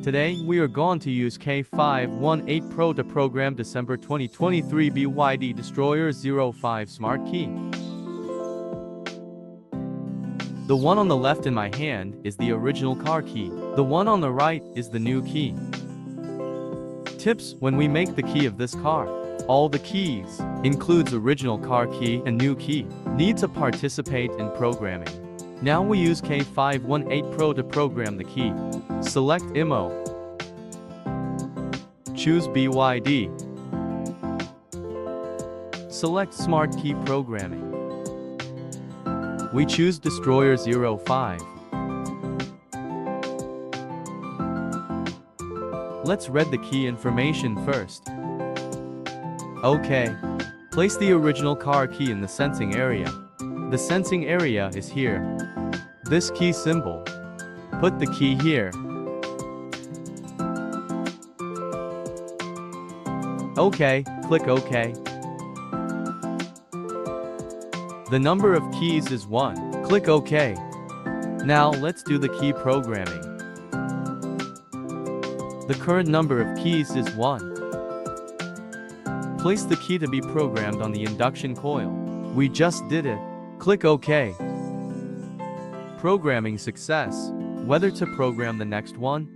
Today, we are going to use K518 PRO to program December 2023 BYD Destroyer 05 Smart Key. The one on the left in my hand is the original car key. The one on the right is the new key. Tips: when we make the key of this car, all the keys, includes original car key and new key, need to participate in programming. Now we use K518 PRO to program the key. Select IMO. Choose BYD. Select Smart Key Programming. We choose Destroyer 05. Let's read the key information first. OK. Place the original car key in the sensing area. The sensing area is here. This key symbol. Put the key here. OK, click OK. The number of keys is 1. Click OK. Now let's do the key programming. The current number of keys is 1. Place the key to be programmed on the induction coil. We just did it. Click OK. Programming success. Whether to program the next one?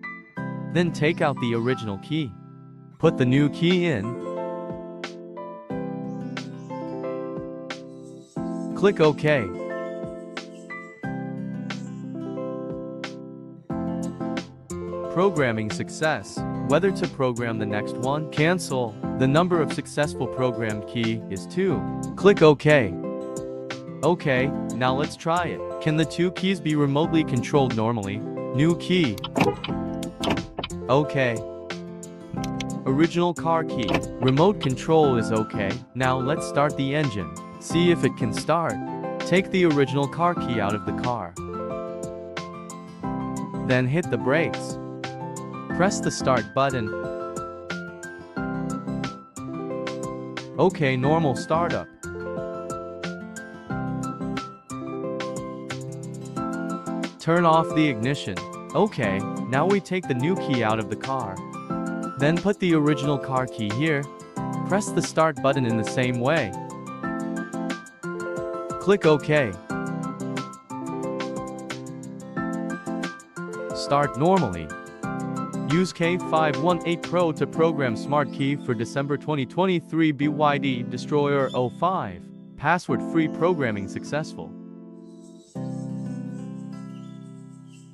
Then take out the original key. Put the new key in. Click OK. Programming success. Whether to program the next one? Cancel. The number of successful programmed key is 2. Click OK. OK, now let's try it. Can the two keys be remotely controlled normally? New key. OK. Original car key. Remote control is OK. Now let's start the engine. See if it can start. Take the original car key out of the car. Then hit the brakes. Press the start button. OK, normal startup. Turn off the ignition. OK, now we take the new key out of the car. Then put the original car key here. Press the start button in the same way. Click OK. Start normally. Use K518 PRO to program Smart Key for December 2023 BYD Destroyer 05. Password-free programming successful.